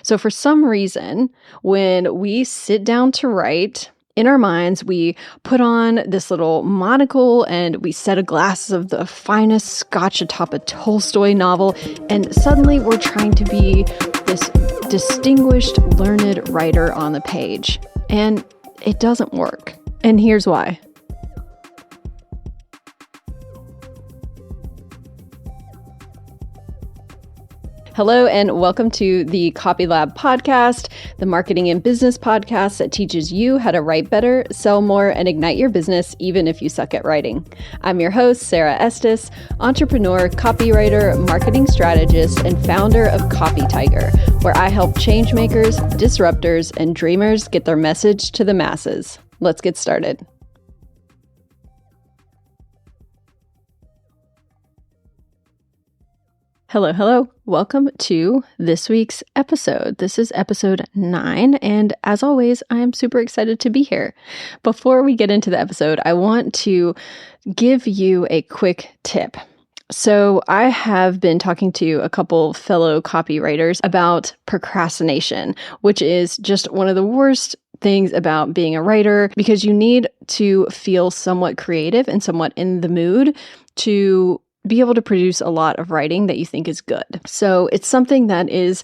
So for some reason, when we sit down to write, in our minds, we put on this little monocle and we set a glass of the finest scotch atop a Tolstoy novel, and suddenly we're trying to be this distinguished, learned writer on the page. And it doesn't work. And here's why. Hello, and welcome to the Copy Lab podcast, the marketing and business podcast that teaches you how to write better, sell more, and ignite your business even if you suck at writing. I'm your host, Sara Estes, entrepreneur, copywriter, marketing strategist, and founder of Copy Tiger, where I help change makers, disruptors, and dreamers get their message to the masses. Let's get started. Hello. Welcome to this week's episode. This is episode 9, and as always, I am super excited to be here. Before we get into the episode, I want to give you a quick tip. So I have been talking to a couple fellow copywriters about procrastination, which is just one of the worst things about being a writer, because you need to feel somewhat creative and somewhat in the mood to be able to produce a lot of writing that you think is good. So it's something that is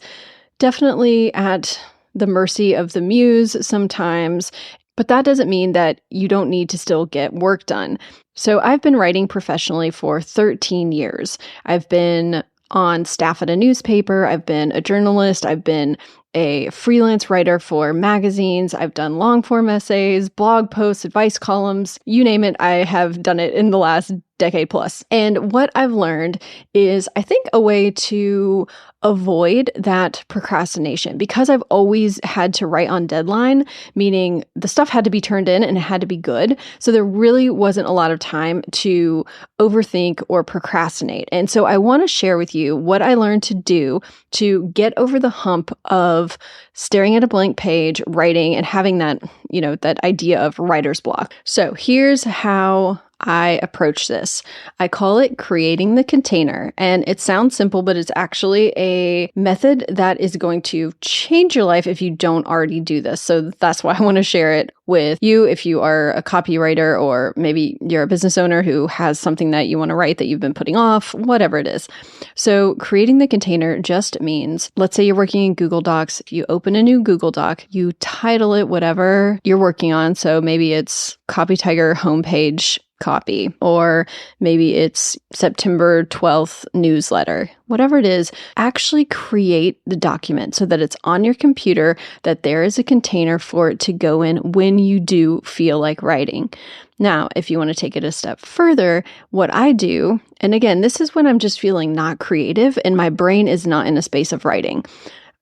definitely at the mercy of the muse sometimes, but that doesn't mean that you don't need to still get work done. So I've been writing professionally for 13 years. I've been on staff at a newspaper. I've been a journalist. I've been a freelance writer for magazines. I've done long form essays, blog posts, advice columns, you name it. I have done it in the last decade plus. And what I've learned is, I think, a way to avoid that procrastination, because I've always had to write on deadline, meaning the stuff had to be turned in and it had to be good. So there really wasn't a lot of time to overthink or procrastinate. And so I want to share with you what I learned to do to get over the hump of staring at a blank page, writing, and having that, that idea of writer's block. So here's how I approach this. I call it creating the container. And it sounds simple, but it's actually a method that is going to change your life if you don't already do this. So that's why I want to share it with you if you are a copywriter, or maybe you're a business owner who has something that you want to write that you've been putting off, whatever it is. So creating the container just means, let's say you're working in Google Docs. If you open a new Google Doc, you title it whatever you're working on. So maybe it's Copy Tiger homepage copy, or maybe it's September 12th newsletter, whatever it is. Actually create the document so that it's on your computer, that there is a container for it to go in when you do feel like writing. Now, if you want to take it a step further, what I do, and again, this is when I'm just feeling not creative and my brain is not in a space of writing.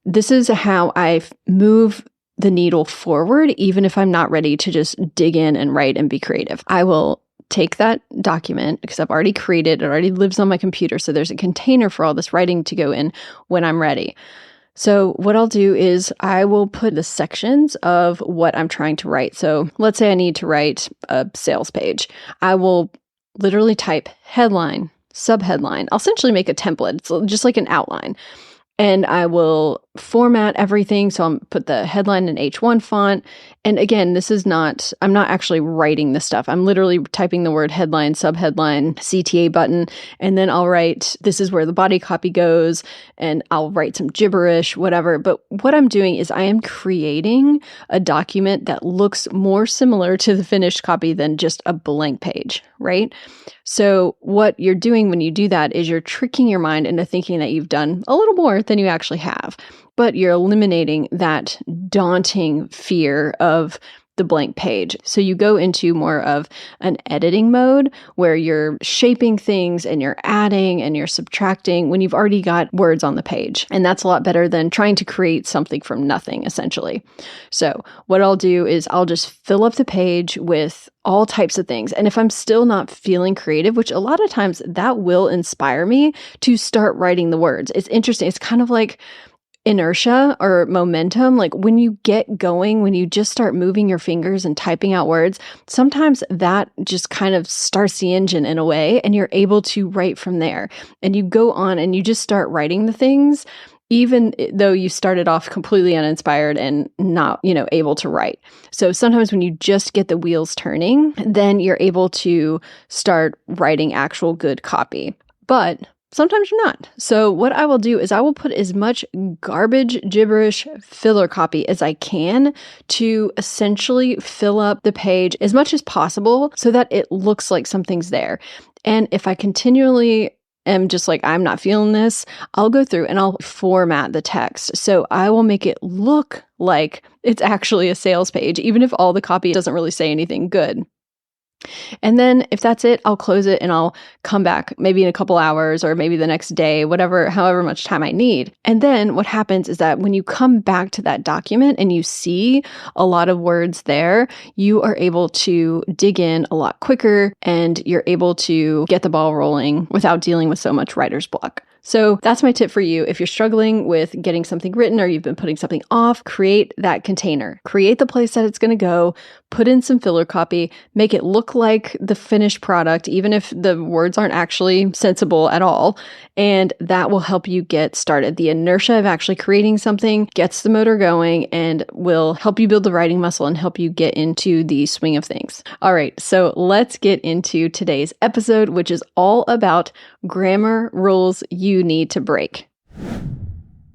This is how I move the needle forward, even if I'm not ready to just dig in and write and be creative. I will take that document, because I've already created it, already lives on my computer. So there's a container for all this writing to go in when I'm ready. So what I'll do is I will put the sections of what I'm trying to write. So let's say I need to write a sales page. I will literally type headline, subheadline. I'll essentially make a template. It's just like an outline. And I will format everything. So I'll put the headline in H1 font. And again, I'm not actually writing this stuff. I'm literally typing the word headline, subheadline, CTA button. And then I'll write, this is where the body copy goes. And I'll write some gibberish, whatever. But what I'm doing is I am creating a document that looks more similar to the finished copy than just a blank page, right? So what you're doing when you do that is you're tricking your mind into thinking that you've done a little more than you actually have, but you're eliminating that daunting fear of the blank page. So you go into more of an editing mode where you're shaping things and you're adding and you're subtracting when you've already got words on the page. And that's a lot better than trying to create something from nothing, essentially. So what I'll do is I'll just fill up the page with all types of things. And if I'm still not feeling creative, which a lot of times that will inspire me to start writing the words. It's interesting. It's kind of like inertia or momentum. Like when you get going, when you just start moving your fingers and typing out words, sometimes that just kind of starts the engine in a way, and you're able to write from there. And you go on and you just start writing the things. even though you started off completely uninspired and not, able to write. So sometimes when you just get the wheels turning, then you're able to start writing actual good copy. But sometimes you're not. So what I will do is I will put as much garbage, gibberish, filler copy as I can to essentially fill up the page as much as possible so that it looks like something's there. And if I continually am just like, I'm not feeling this, I'll go through and I'll format the text. So I will make it look like it's actually a sales page, even if all the copy doesn't really say anything good. And then if that's it, I'll close it and I'll come back maybe in a couple hours or maybe the next day, however much time I need. And then what happens is that when you come back to that document and you see a lot of words there, you are able to dig in a lot quicker and you're able to get the ball rolling without dealing with so much writer's block. So that's my tip for you. If you're struggling with getting something written or you've been putting something off, create that container. Create the place that it's going to go, put in some filler copy, make it look like the finished product, even if the words aren't actually sensible at all. And that will help you get started. The inertia of actually creating something gets the motor going and will help you build the writing muscle and help you get into the swing of things. All right, so let's get into today's episode, which is all about grammar rules you need to break.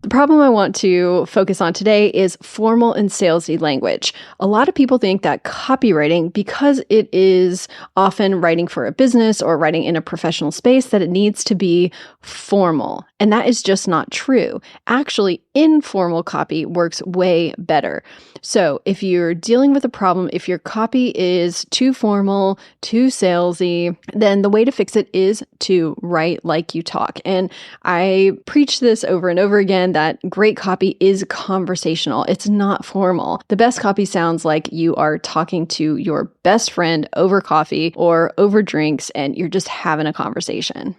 The problem I want to focus on today is formal and salesy language. A lot of people think that copywriting, because it is often writing for a business or writing in a professional space, that it needs to be formal. And that is just not true. Actually, informal copy works way better. So if you're dealing with a problem, if your copy is too formal, too salesy, then the way to fix it is to write like you talk. And I preach this over and over again, that great copy is conversational. It's not formal. The best copy sounds like you are talking to your best friend over coffee or over drinks and you're just having a conversation.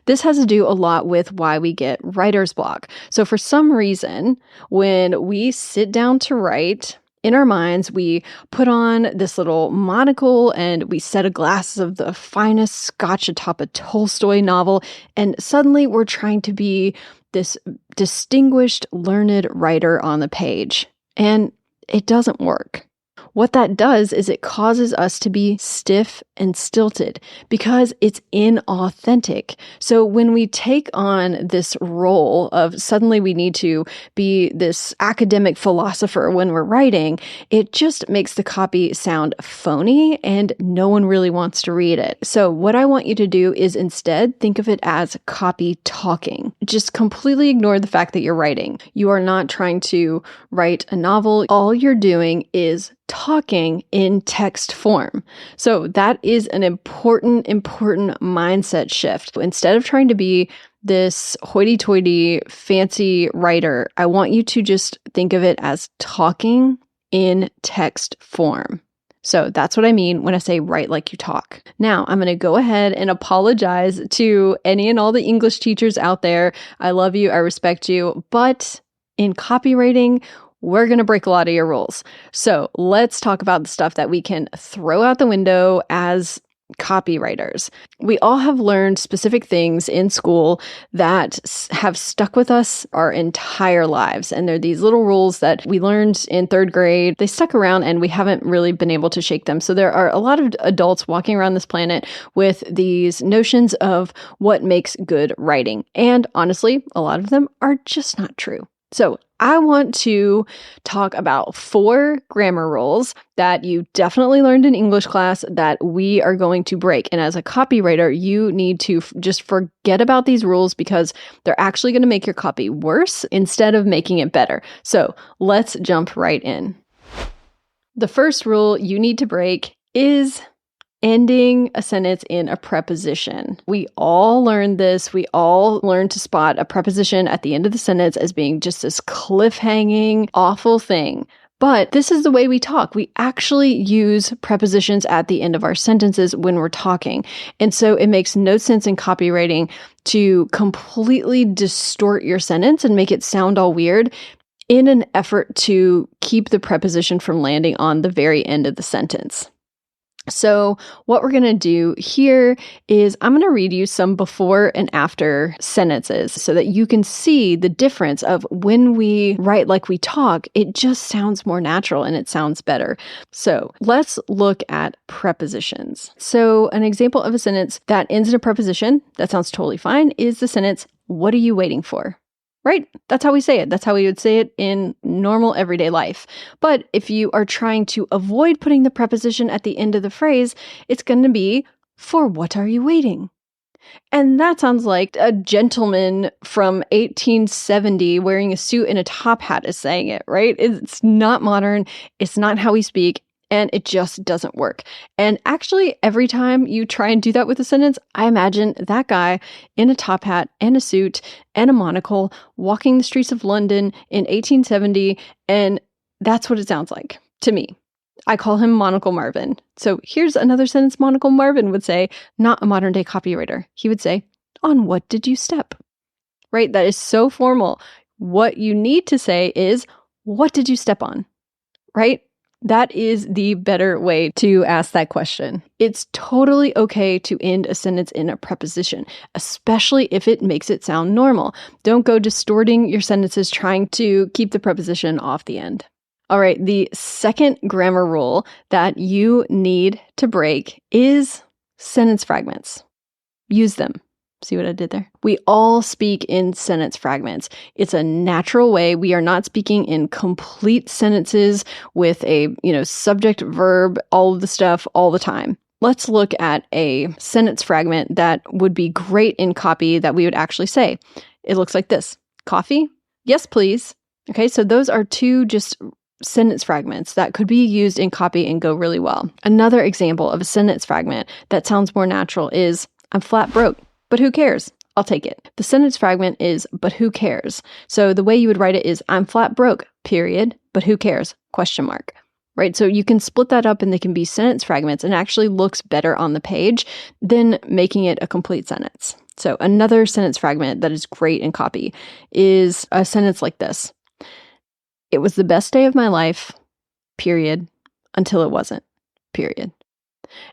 This has to do a lot with why we get writer's block. So for some reason, when we sit down to write, in our minds, we put on this little monocle and we set a glass of the finest scotch atop a Tolstoy novel, and suddenly we're trying to be this distinguished, learned writer on the page. And it doesn't work. What that does is it causes us to be stiff and stilted because it's inauthentic. So when we take on this role of suddenly we need to be this academic philosopher when we're writing, it just makes the copy sound phony and no one really wants to read it. So what I want you to do is instead think of it as copy talking. Just completely ignore the fact that you're writing. You are not trying to write a novel. All you're doing is talking in text form. So that is an important mindset shift. Instead of trying to be this hoity-toity fancy writer, I want you to just think of it as talking in text form. So that's what I mean when I say write like you talk. Now, I'm going to go ahead and apologize to any and all the English teachers out there. I love you. I respect you. But in copywriting, we're going to break a lot of your rules. So let's talk about the stuff that we can throw out the window as copywriters. We all have learned specific things in school that have stuck with us our entire lives. And they're these little rules that we learned in third grade. They stuck around and we haven't really been able to shake them. So there are a lot of adults walking around this planet with these notions of what makes good writing. And honestly, a lot of them are just not true. So I want to talk about 4 grammar rules that you definitely learned in English class that we are going to break. And as a copywriter, you need to just forget about these rules because they're actually going to make your copy worse instead of making it better. So let's jump right in. The first rule you need to break is ending a sentence in a preposition. We all learned this. We all learned to spot a preposition at the end of the sentence as being just this cliffhanging, awful thing. But this is the way we talk. We actually use prepositions at the end of our sentences when we're talking. And so it makes no sense in copywriting to completely distort your sentence and make it sound all weird in an effort to keep the preposition from landing on the very end of the sentence. So what we're going to do here is I'm going to read you some before and after sentences so that you can see the difference of when we write like we talk, it just sounds more natural and it sounds better. So let's look at prepositions. So an example of a sentence that ends in a preposition, that sounds totally fine, is the sentence, "What are you waiting for?" Right? That's how we say it. That's how we would say it in normal everyday life. But if you are trying to avoid putting the preposition at the end of the phrase, it's going to be, "For what are you waiting?" And that sounds like a gentleman from 1870 wearing a suit and a top hat is saying it, right? It's not modern. It's not how we speak. And it just doesn't work. And actually, every time you try and do that with a sentence, I imagine that guy in a top hat and a suit and a monocle walking the streets of London in 1870. And that's what it sounds like to me. I call him Monocle Marvin. So here's another sentence Monocle Marvin would say, not a modern day copywriter. He would say, "On what did you step?" Right? That is so formal. What you need to say is, "What did you step on?" Right? That is the better way to ask that question. It's totally okay to end a sentence in a preposition, especially if it makes it sound normal. Don't go distorting your sentences trying to keep the preposition off the end. All right, the second grammar rule that you need to break is sentence fragments. Use them. See what I did there? We all speak in sentence fragments. It's a natural way. We are not speaking in complete sentences with a, subject, verb, all of the stuff all the time. Let's look at a sentence fragment that would be great in copy that we would actually say. It looks like this. "Coffee? Yes, please." Okay, so those are two just sentence fragments that could be used in copy and go really well. Another example of a sentence fragment that sounds more natural is, "I'm flat broke, but who cares? I'll take it." The sentence fragment is, "but who cares?" So the way you would write it is, "I'm flat broke, period, but who cares? Question mark." Right? So you can split that up and they can be sentence fragments and actually looks better on the page than making it a complete sentence. So another sentence fragment that is great in copy is a sentence like this. "It was the best day of my life, period, until it wasn't, period."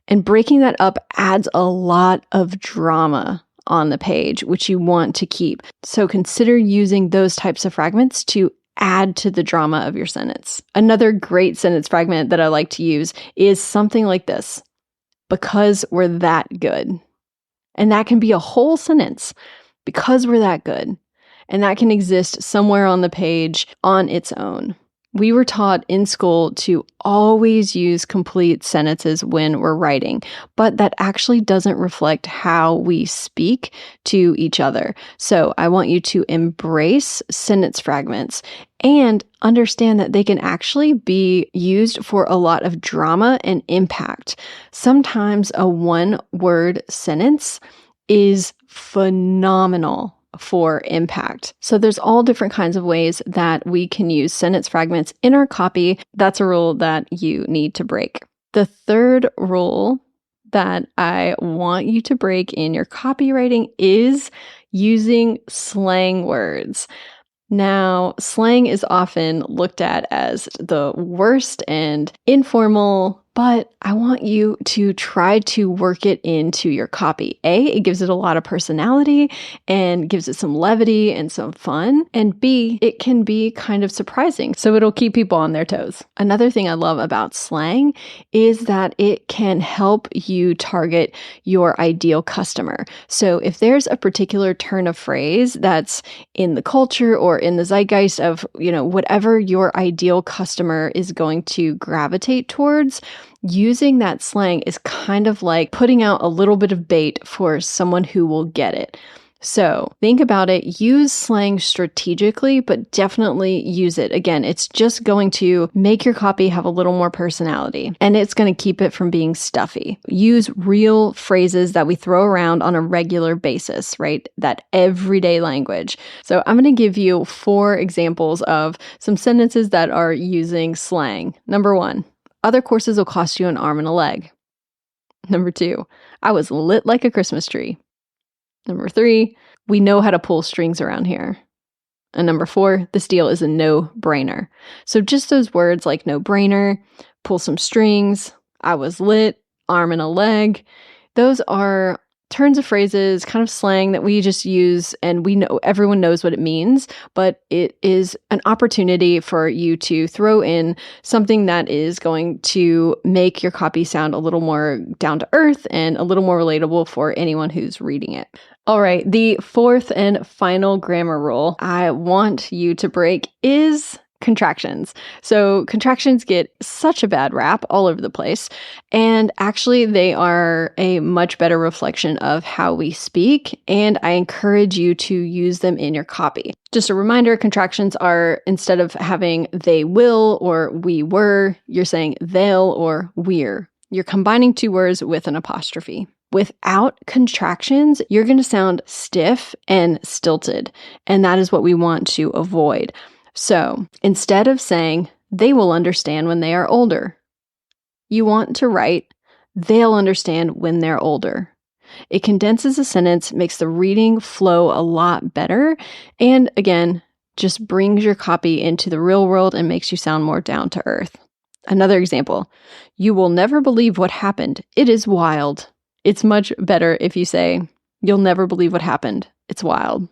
And breaking that up adds a lot of drama on the page, which you want to keep. So consider using those types of fragments to add to the drama of your sentence. Another great sentence fragment that I like to use is something like this. "Because we're that good." And that can be a whole sentence. Because we're that good. And that can exist somewhere on the page on its own. We were taught in school to always use complete sentences when we're writing, but that actually doesn't reflect how we speak to each other. So I want you to embrace sentence fragments and understand that they can actually be used for a lot of drama and impact. Sometimes a one-word sentence is phenomenal for impact. So there's all different kinds of ways that we can use sentence fragments in our copy. That's a rule that you need to break. The third rule that I want you to break in your copywriting is using slang words. Now, slang is often looked at as the worst and informal, but I want you to try to work it into your copy. A, it gives it a lot of personality and gives it some levity and some fun. And B, it can be kind of surprising, so it'll keep people on their toes. Another thing I love about slang is that it can help you target your ideal customer. So if there's a particular turn of phrase that's in the culture or in the zeitgeist of, whatever your ideal customer is going to gravitate towards, using that slang is kind of like putting out a little bit of bait for someone who will get it. So think about it, use slang strategically, but definitely use it. Again, it's just going to make your copy have a little more personality and it's going to keep it from being stuffy. Use real phrases that we throw around on a regular basis, right? That everyday language. So I'm going to give you 4 examples of some sentences that are using slang. Number 1, other courses will cost you an arm and a leg. Number 2, I was lit like a Christmas tree. Number 3, we know how to pull strings around here. And number 4, this deal is a no-brainer. So just those words like no-brainer, pull some strings, I was lit, arm and a leg. Those are turns of phrases, kind of slang that we just use, and we know everyone knows what it means, but it is an opportunity for you to throw in something that is going to make your copy sound a little more down to earth and a little more relatable for anyone who's reading it. All right, the fourth and final grammar rule I want you to break is contractions. So contractions get such a bad rap all over the place, and actually they are a much better reflection of how we speak, and I encourage you to use them in your copy. Just a reminder, contractions are, instead of having they will or we were, you're saying they'll or we're. You're combining two words with an apostrophe. Without contractions, you're going to sound stiff and stilted, and that is what we want to avoid. So instead of saying, they will understand when they are older, you want to write, they'll understand when they're older. It condenses a sentence, makes the reading flow a lot better, and again, just brings your copy into the real world and makes you sound more down to earth. Another example, you will never believe what happened. It is wild. It's much better if you say, you'll never believe what happened. It's wild.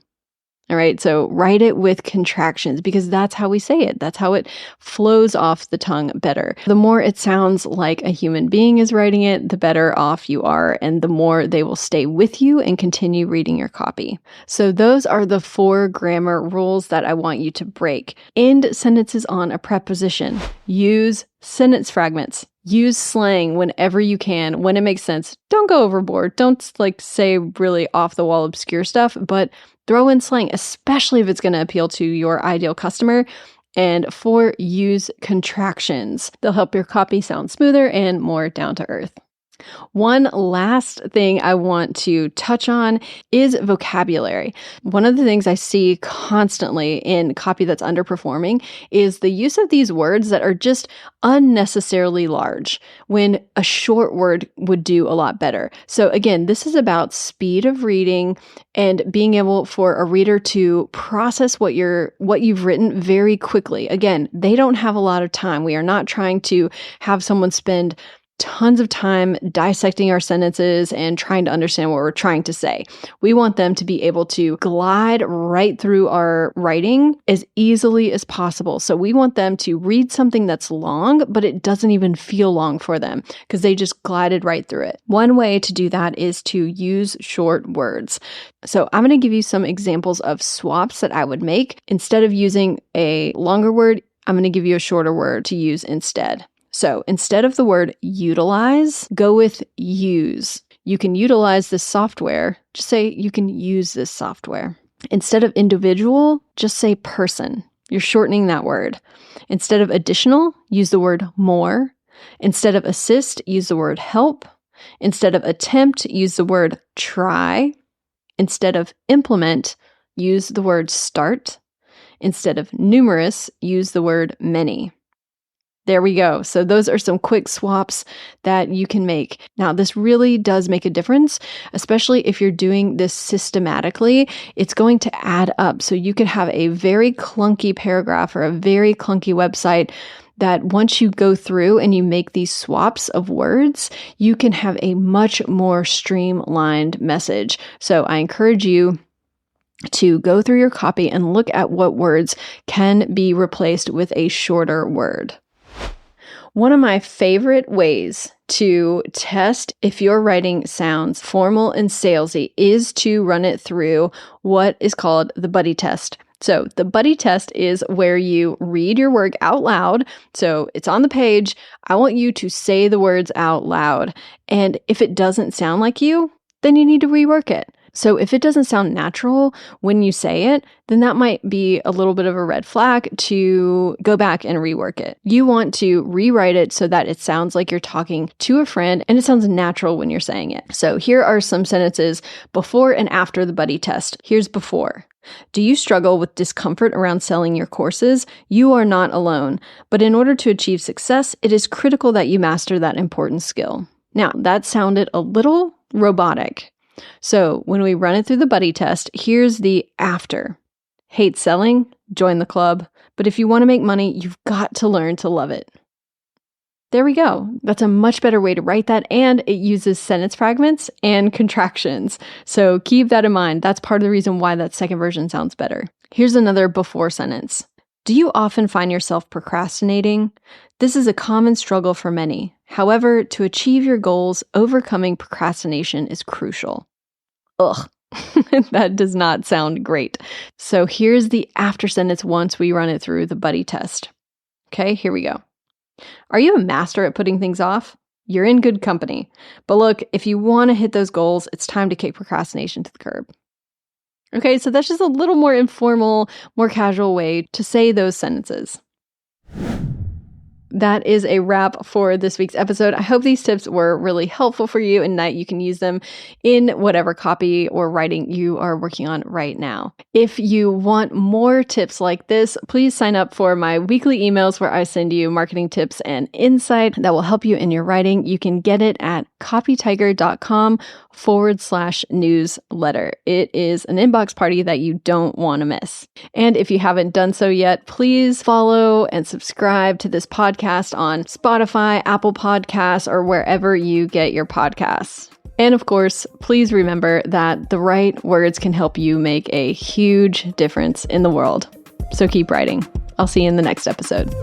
All right, so write it with contractions because that's how we say it. That's how it flows off the tongue better. The more it sounds like a human being is writing it, the better off you are, and the more they will stay with you and continue reading your copy. So those are the 4 grammar rules that I want you to break. End sentences on a preposition. Use sentence fragments. Use slang whenever you can, when it makes sense. Don't go overboard. Don't say really off the wall obscure stuff, but throw in slang, especially if it's going to appeal to your ideal customer. And 4, use contractions. They'll help your copy sound smoother and more down to earth. One last thing I want to touch on is vocabulary. One of the things I see constantly in copy that's underperforming is the use of these words that are just unnecessarily large when a short word would do a lot better. So again, this is about speed of reading and being able for a reader to process what you've written very quickly. Again, they don't have a lot of time. We are not trying to have someone spend tons of time dissecting our sentences and trying to understand what we're trying to say. We want them to be able to glide right through our writing as easily as possible. So we want them to read something that's long, but it doesn't even feel long for them because they just glided right through it. One way to do that is to use short words. So I'm going to give you some examples of swaps that I would make. Instead of using a longer word, I'm going to give you a shorter word to use instead. So instead of the word utilize, go with use. You can utilize this software. Just say you can use this software. Instead of individual, just say person. You're shortening that word. Instead of additional, use the word more. Instead of assist, use the word help. Instead of attempt, use the word try. Instead of implement, use the word start. Instead of numerous, use the word many. There we go. So those are some quick swaps that you can make. Now, this really does make a difference, especially if you're doing this systematically. It's going to add up. So you could have a very clunky paragraph or a very clunky website that once you go through and you make these swaps of words, you can have a much more streamlined message. So I encourage you to go through your copy and look at what words can be replaced with a shorter word. One of my favorite ways to test if your writing sounds formal and salesy is to run it through what is called the buddy test. So the buddy test is where you read your work out loud. So it's on the page. I want you to say the words out loud. And if it doesn't sound like you, then you need to rework it. So if it doesn't sound natural when you say it, then that might be a little bit of a red flag to go back and rework it. You want to rewrite it so that it sounds like you're talking to a friend and it sounds natural when you're saying it. So here are some sentences before and after the buddy test. Here's before. Do you struggle with discomfort around selling your courses? You are not alone. But in order to achieve success, it is critical that you master that important skill. Now, that sounded a little robotic. So when we run it through the buddy test, here's the after. Hate selling? Join the club. But if you want to make money, you've got to learn to love it. There we go. That's a much better way to write that, and it uses sentence fragments and contractions. So keep that in mind. That's part of the reason why that second version sounds better. Here's another before sentence. Do you often find yourself procrastinating? This is a common struggle for many. However, to achieve your goals, overcoming procrastination is crucial. Ugh. That does not sound great. So here's the after sentence once we run it through the buddy test. Okay, here we go. Are you a master at putting things off? You're in good company. But look, if you want to hit those goals, it's time to kick procrastination to the curb. Okay, so that's just a little more informal, more casual way to say those sentences. That is a wrap for this week's episode. I hope these tips were really helpful for you and that you can use them in whatever copy or writing you are working on right now. If you want more tips like this, please sign up for my weekly emails where I send you marketing tips and insight that will help you in your writing. You can get it at copytiger.com/newsletter. It is an inbox party that you don't want to miss. And if you haven't done so yet, please follow and subscribe to this podcast on Spotify, Apple Podcasts, or wherever you get your podcasts. And of course, please remember that the right words can help you make a huge difference in the world. So keep writing. I'll see you in the next episode.